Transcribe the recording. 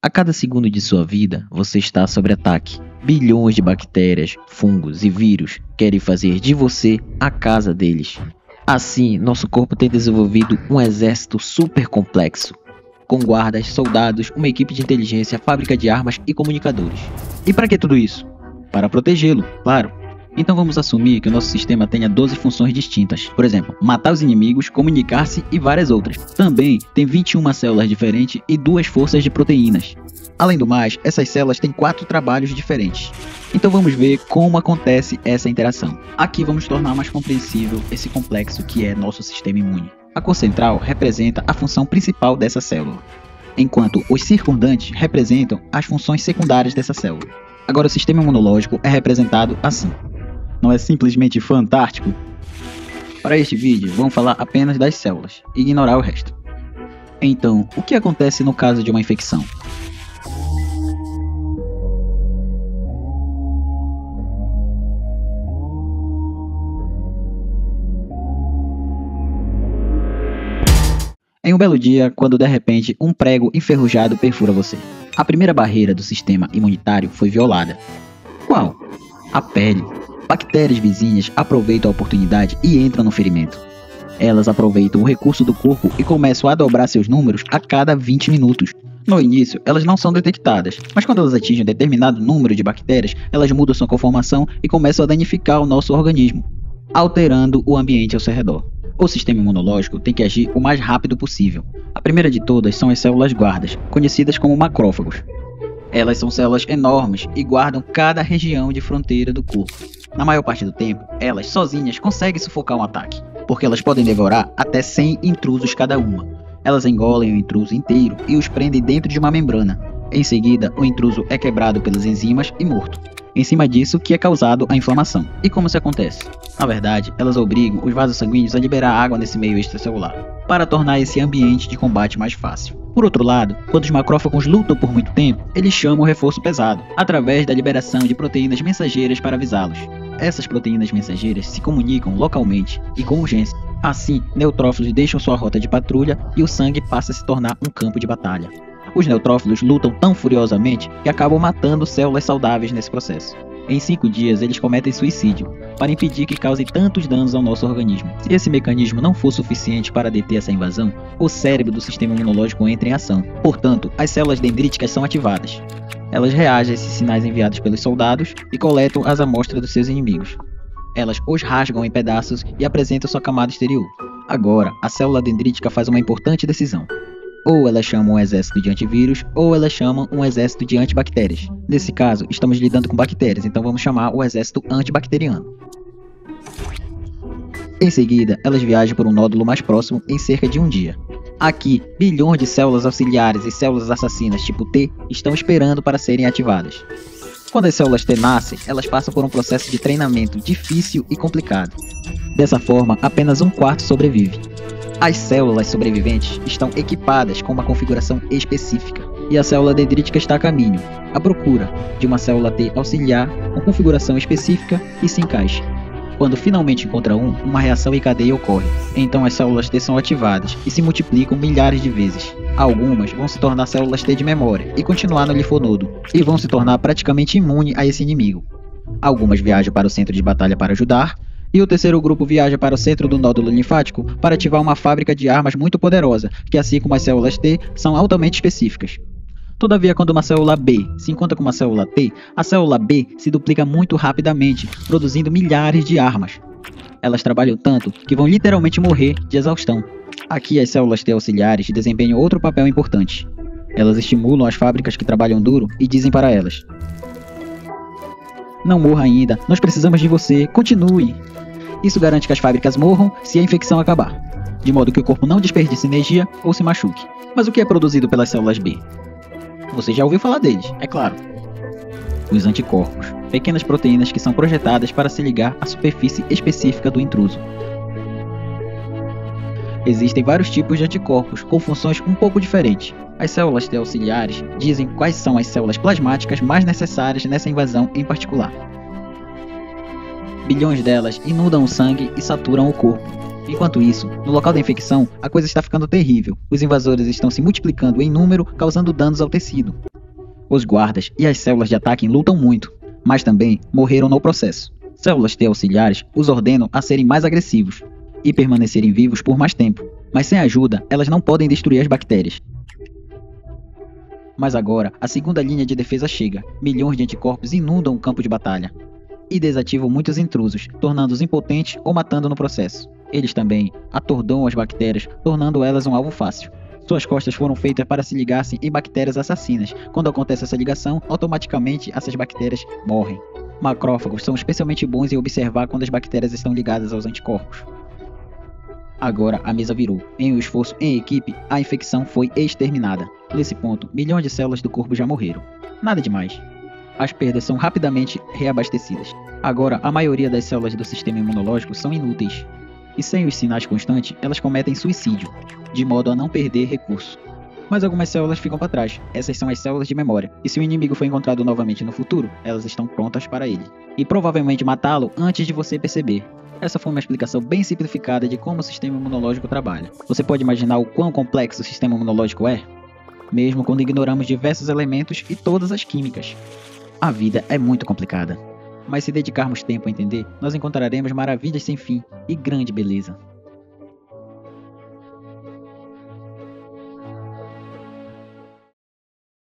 A cada segundo de sua vida, você está sob ataque. Bilhões de bactérias, fungos e vírus querem fazer de você a casa deles. Assim, nosso corpo tem desenvolvido um exército super complexo, com guardas, soldados, uma equipe de inteligência, fábrica de armas e comunicadores. E para que tudo isso? Para protegê-lo, claro. Então vamos assumir que o nosso sistema tenha 12 funções distintas. Por exemplo, matar os inimigos, comunicar-se e várias outras. Também tem 21 células diferentes e 2 forças de proteínas. Além do mais, essas células têm 4 trabalhos diferentes. Então vamos ver como acontece essa interação. Aqui vamos tornar mais compreensível esse complexo que é nosso sistema imune. A cor central representa a função principal dessa célula, enquanto os circundantes representam as funções secundárias dessa célula. Agora o sistema imunológico é representado assim. Não é simplesmente fantástico? Para este vídeo, vamos falar apenas das células e ignorar o resto. Então, o que acontece no caso de uma infecção? Em um belo dia, quando de repente um prego enferrujado perfura você. A primeira barreira do sistema imunitário foi violada. Qual? A pele. Bactérias vizinhas aproveitam a oportunidade e entram no ferimento. Elas aproveitam o recurso do corpo e começam a dobrar seus números a cada 20 minutos. No início, elas não são detectadas, mas quando elas atingem um determinado número de bactérias, elas mudam sua conformação e começam a danificar o nosso organismo, alterando o ambiente ao seu redor. O sistema imunológico tem que agir o mais rápido possível. A primeira de todas são as células guardas, conhecidas como macrófagos. Elas são células enormes e guardam cada região de fronteira do corpo. Na maior parte do tempo, elas sozinhas conseguem sufocar um ataque, porque elas podem devorar até 100 intrusos cada uma. Elas engolem o intruso inteiro e os prendem dentro de uma membrana. Em seguida, o intruso é quebrado pelas enzimas e morto. Em cima disso que é causado a inflamação. E como isso acontece? Na verdade, elas obrigam os vasos sanguíneos a liberar água nesse meio extracelular, para tornar esse ambiente de combate mais fácil. Por outro lado, quando os macrófagos lutam por muito tempo, eles chamam o reforço pesado, através da liberação de proteínas mensageiras para avisá-los. Essas proteínas mensageiras se comunicam localmente e com urgência. Assim, neutrófilos deixam sua rota de patrulha e o sangue passa a se tornar um campo de batalha. Os neutrófilos lutam tão furiosamente que acabam matando células saudáveis nesse processo. Em 5 dias, eles cometem suicídio, para impedir que cause tantos danos ao nosso organismo. Se esse mecanismo não for suficiente para deter essa invasão, o cérebro do sistema imunológico entra em ação. Portanto, as células dendríticas são ativadas. Elas reagem a esses sinais enviados pelos soldados e coletam as amostras dos seus inimigos. Elas os rasgam em pedaços e apresentam sua camada exterior. Agora, a célula dendrítica faz uma importante decisão. Ou elas chamam um exército de antivírus, ou elas chamam um exército de antibactérias. Nesse caso, estamos lidando com bactérias, então vamos chamar o exército antibacteriano. Em seguida, elas viajam por um nódulo mais próximo em cerca de um dia. Aqui, bilhões de células auxiliares e células assassinas tipo T estão esperando para serem ativadas. Quando as células T nascem, elas passam por um processo de treinamento difícil e complicado. Dessa forma, apenas 1/4 sobrevive. As células sobreviventes estão equipadas com uma configuração específica, e a célula dendrítica está a caminho, à procura de uma célula T auxiliar com configuração específica e se encaixa. Quando finalmente encontra uma reação em cadeia ocorre. Então as células T são ativadas e se multiplicam milhares de vezes. Algumas vão se tornar células T de memória e continuar no linfonodo, e vão se tornar praticamente imune a esse inimigo. Algumas viajam para o centro de batalha para ajudar, e o terceiro grupo viaja para o centro do nódulo linfático para ativar uma fábrica de armas muito poderosa, que assim como as células T, são altamente específicas. Todavia, quando uma célula B se encontra com uma célula T, a célula B se duplica muito rapidamente, produzindo milhares de armas. Elas trabalham tanto que vão literalmente morrer de exaustão. Aqui as células T auxiliares desempenham outro papel importante. Elas estimulam as fábricas que trabalham duro e dizem para elas: "Não morra ainda, nós precisamos de você, continue." Isso garante que as fábricas morram se a infecção acabar, de modo que o corpo não desperdice energia ou se machuque. Mas o que é produzido pelas células B? Você já ouviu falar deles, é claro. Os anticorpos, pequenas proteínas que são projetadas para se ligar à superfície específica do intruso. Existem vários tipos de anticorpos com funções um pouco diferentes. As células T auxiliares dizem quais são as células plasmáticas mais necessárias nessa invasão em particular. Bilhões delas inundam o sangue e saturam o corpo. Enquanto isso, no local da infecção, a coisa está ficando terrível. Os invasores estão se multiplicando em número, causando danos ao tecido. Os guardas e as células de ataque lutam muito, mas também morreram no processo. Células T auxiliares os ordenam a serem mais agressivos e permanecerem vivos por mais tempo, mas sem ajuda, elas não podem destruir as bactérias. Mas agora, a segunda linha de defesa chega. Milhões de anticorpos inundam o campo de batalha e desativam muitos intrusos, tornando-os impotentes ou matando no processo. Eles também atordoam as bactérias, tornando elas um alvo fácil. Suas costas foram feitas para se ligassem em bactérias assassinas. Quando acontece essa ligação, automaticamente essas bactérias morrem. Macrófagos são especialmente bons em observar quando as bactérias estão ligadas aos anticorpos. Agora a mesa virou. Em um esforço em equipe, a infecção foi exterminada. Nesse ponto, milhões de células do corpo já morreram. Nada demais. As perdas são rapidamente reabastecidas. Agora, a maioria das células do sistema imunológico são inúteis. E sem os sinais constantes, elas cometem suicídio, de modo a não perder recurso. Mas algumas células ficam para trás. Essas são as células de memória. E se o inimigo for encontrado novamente no futuro, elas estão prontas para ele. E provavelmente matá-lo antes de você perceber. Essa foi uma explicação bem simplificada de como o sistema imunológico trabalha. Você pode imaginar o quão complexo o sistema imunológico é? Mesmo quando ignoramos diversos elementos e todas as químicas. A vida é muito complicada. Mas se dedicarmos tempo a entender, nós encontraremos maravilhas sem fim e grande beleza.